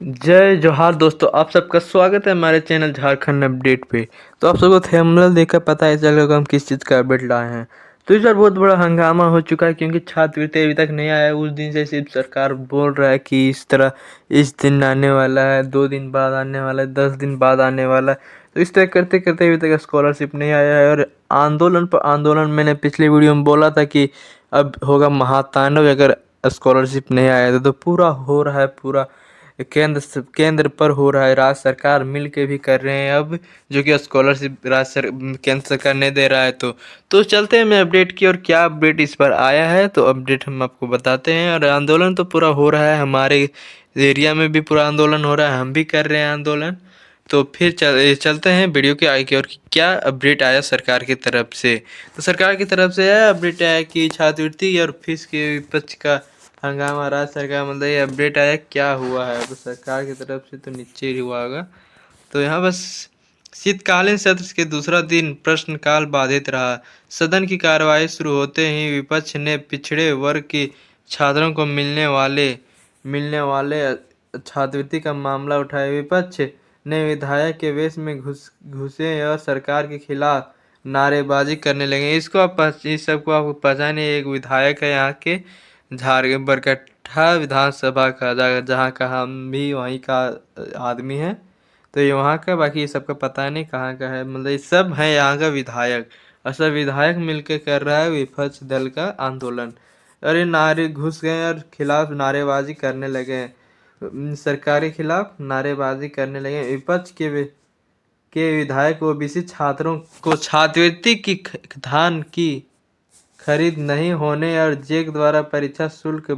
जय जोहार दोस्तों, आप सबका स्वागत है हमारे चैनल झारखंड अपडेट पे। तो आप सबको थंबनेल देखकर पता है चल होगा हम किस चीज़ का अपडेट लाए हैं। तो इस बार बहुत बड़ा हंगामा हो चुका है क्योंकि छात्रवृत्ति अभी तक नहीं आया है। उस दिन से सिर्फ सरकार बोल रहा है कि इस तरह इस दिन आने वाला है, 2 दिन बाद आने वाला है, 10 दिन बाद आने वाला है। तो इस तरह करते करते अभी तक स्कॉलरशिप नहीं आया है। और आंदोलन पर आंदोलन, मैंने पिछले वीडियो में बोला था कि अब होगा महातांडव अगर स्कॉलरशिप नहीं आया तो पूरा हो रहा है। पूरा केंद्र पर हो रहा है, राज्य सरकार मिल के भी कर रहे हैं अब, जो कि स्कॉलरशिप केंद्र सरकार नहीं दे रहा है। तो चलते हैं मैं अपडेट की, और क्या अपडेट इस बार आया है तो अपडेट हम आपको बताते हैं। और आंदोलन तो पूरा हो रहा है, हमारे एरिया में भी पूरा आंदोलन हो रहा है, हम भी कर रहे हैं आंदोलन। तो फिर चलते हैं वीडियो के आगे की और क्या अपडेट आया सरकार की तरफ से। तो सरकार की तरफ से यह अपडेट आया कि छात्रवृत्ति और फीस के विपक्ष का हंगामा, राज्य सरकार, मतलब ये अपडेट आया क्या हुआ है अब सरकार की तरफ से, तो नीचे ही हुआ होगा। तो यहाँ बस शीतकालीन सत्र के दूसरा दिन प्रश्नकाल बाधित रहा। सदन की कार्यवाही शुरू होते ही विपक्ष ने पिछड़े वर्ग के छात्रों को मिलने वाले छात्रवृत्ति का मामला उठाया। विपक्ष ने विधायक के वेश में घुसे और सरकार के खिलाफ नारेबाजी करने लगे। इस सबको आपको पहचाने, एक विधायक है यहाँ के झारखंड बरकट्ठा विधानसभा का, जहाँ का हम भी वहीं का आदमी है। तो ये वहाँ का, बाकी ये सबका पता नहीं कहाँ का है, मतलब ये सब है यहाँ का विधायक। और सब विधायक मिलकर कर रहा है विपक्ष दल का आंदोलन। और ये नारे घुस गए और खिलाफ नारेबाजी करने लगे। सरकार के खिलाफ नारेबाजी करने लगे। विपक्ष के विधायक ओबीसी छात्रों को छात्रवृत्ति की धान की खरीद नहीं होने और जेक द्वारा परीक्षा शुल्क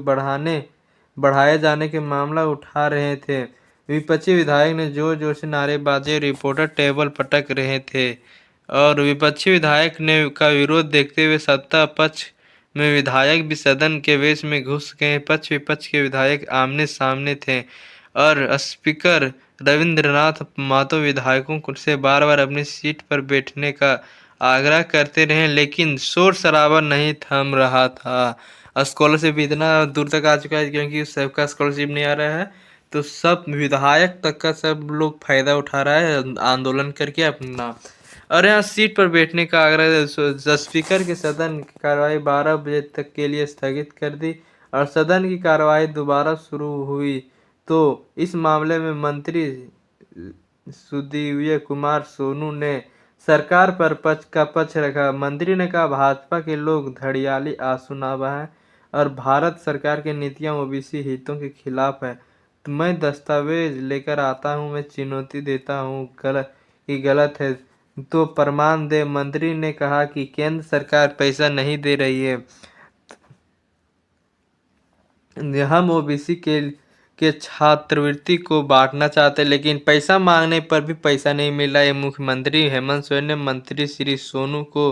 बढ़ाए जाने के मामला उठा रहे थे। विपक्षी विधायक ने जोर जोर से नारेबाजी, रिपोर्टर टेबल पटक रहे थे। और विपक्षी विधायक ने का विरोध देखते हुए सत्ता पक्ष में विधायक भी सदन के वेश में घुस गए। पक्ष विपक्ष के विधायक आमने सामने थे और स्पीकर रविंद्रनाथ महतो विधायकों से बार बार अपनी सीट पर बैठने का आग्रह करते रहे, लेकिन शोर शराबा नहीं थम रहा था। स्कॉलरशिप इतना दूर तक आ चुका है क्योंकि सबका स्कॉलरशिप नहीं आ रहा है, तो सब विधायक तक का सब लोग फायदा उठा रहा है आंदोलन करके अपना। और यहाँ सीट पर बैठने का आग्रह, स्पीकर के सदन की कार्यवाही 12 बजे तक के लिए स्थगित कर दी और सदन की कार्यवाही दोबारा शुरू हुई। तो इस मामले में मंत्री सुदीव्य कुमार सोनू ने सरकार पर पक्ष रखा। मंत्री ने कहा, भाजपा के लोग धड़ियाली आंसू न बहाएं और भारत सरकार की नीतियां ओबीसी हितों के खिलाफ है। तो मैं दस्तावेज लेकर आता हूं, मैं चुनौती देता हूं गलत है तो प्रमाण दे। मंत्री ने कहा कि केंद्र सरकार पैसा नहीं दे रही है, हम ओबीसी के छात्रवृत्ति को बांटना चाहते, लेकिन पैसा मांगने पर भी पैसा नहीं मिल रहा है। मुख्यमंत्री हेमंत सोरेन ने मंत्री श्री सोनू को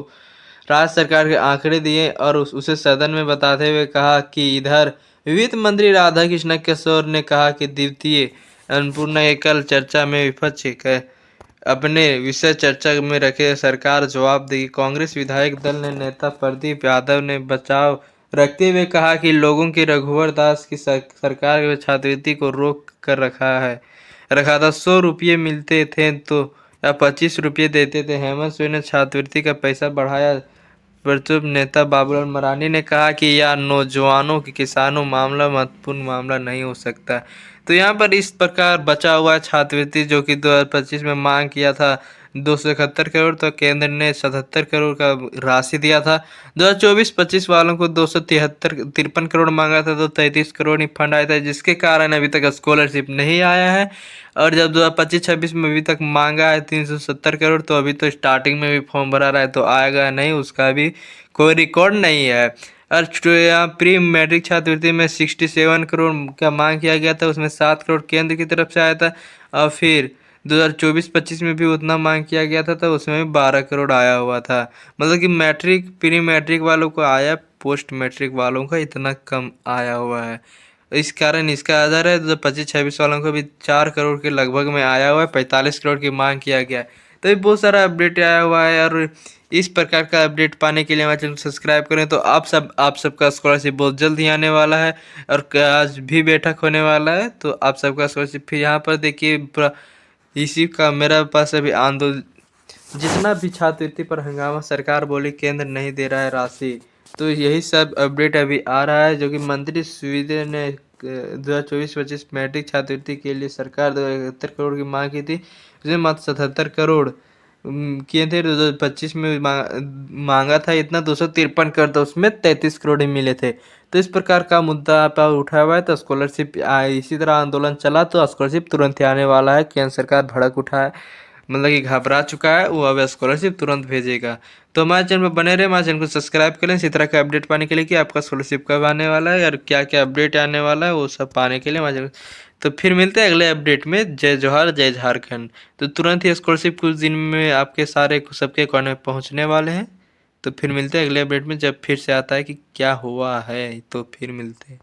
राज्य सरकार के आंकड़े दिए और उसे सदन में बताते हुए कहा कि इधर वित्त मंत्री राधाकृष्ण किशोर ने कहा कि द्वितीय अन्नपूर्णा के कल चर्चा में विपक्ष अपने विषय चर्चा में रखे, सरकार जवाब देगी। कांग्रेस विधायक दल ने नेता प्रदीप यादव ने बचाव रखते हुए कहा कि लोगों की रघुवर दास की सरकार के छात्रवृत्ति को रोक कर रखा था। 100 रुपये मिलते थे तो या 25 रुपये देते थे। हेमंत सोरेन ने छात्रवृत्ति का पैसा बढ़ाया। प्रतिपक्ष नेता बाबूलाल मरांडी ने कहा कि यह नौजवानों के किसानों मामला महत्वपूर्ण मामला नहीं हो सकता। तो यहाँ पर इस प्रकार बचा हुआ है छात्रवृत्ति, जो कि 2025 में मांग किया था 271 करोड़, तो केंद्र ने 77 करोड़ का राशि दिया था। 2024-25 वालों को 253 करोड़ मांगा था, तो 33 करोड़ ही फंड आया था, जिसके कारण अभी तक स्कॉलरशिप नहीं आया है। और जब 2025-26 में अभी तक मांगा है 370 करोड़, तो अभी तो स्टार्टिंग में भी फॉर्म भरा रहा है, तो आएगा नहीं, उसका भी कोई रिकॉर्ड नहीं है। और यहाँ प्री मैट्रिक छात्रवृत्ति में 67 करोड़ का मांग किया गया था, उसमें 7 करोड़ केंद्र की तरफ से आया था। और फिर 2024-25 में भी उतना मांग किया गया था, तो उसमें भी 12 करोड़ आया हुआ था। मतलब कि मैट्रिक प्री मैट्रिक वालों को आया, पोस्ट मैट्रिक वालों का इतना कम आया हुआ है। इस कारण इसका आधार है 2025-26 वालों को भी 4 करोड़ के लगभग में आया हुआ है, 45 करोड़ की मांग किया गया है। तो ये बहुत सारा अपडेट आया हुआ है। और इस प्रकार का अपडेट पाने के लिए हमारे चैनल को सब्सक्राइब करें। तो आप सबका स्कॉलरशिप बहुत जल्द ही आने वाला है और आज भी बैठक होने वाला है। तो आप सबका स्कॉलरशिप फिर यहाँ पर देखिए इसी का मेरा पास अभी आंदोलन जितना भी छात्रवृत्ति पर हंगामा, सरकार बोली केंद्र नहीं दे रहा है राशि। तो यही सब अपडेट अभी आ रहा है, जो कि मंत्री सुविधे ने 2024-25 मैट्रिक छात्रवृत्ति के लिए सरकार 271 करोड़ की मांग की थी। उसने मात्र 77 करोड़ किए थे। 2025 में मांगा था इतना 253 करोड़, तो उसमें 33 करोड़ ही मिले थे। तो इस प्रकार का मुद्दा आप उठाया हुआ है। तो स्कॉलरशिप इसी तरह आंदोलन चला तो स्कॉलरशिप तुरंत ही आने वाला है। केंद्र सरकार भड़क उठा है, मतलब कि घबरा चुका है, वो अब स्कॉलरशिप तुरंत भेजेगा। तो हमारे चैनल पर बने रहे, हमारे चैनल को सब्सक्राइब करें इसी तरह का अपडेट पाने के लिए कि आपका स्कॉलरशिप कब आने वाला है और क्या क्या अपडेट आने वाला है, वो सब पाने के लिए हमारे चैनल। तो फिर मिलते हैं अगले अपडेट में। जय जोहार, जय झारखंड। तो तुरंत ही स्कॉलरशिप कुछ दिन में आपके सारे सबके अकाउंट में पहुँचने वाले हैं। तो फिर मिलते हैं अगले अपडेट में, जब फिर से आता है कि क्या हुआ है। तो फिर मिलते हैं।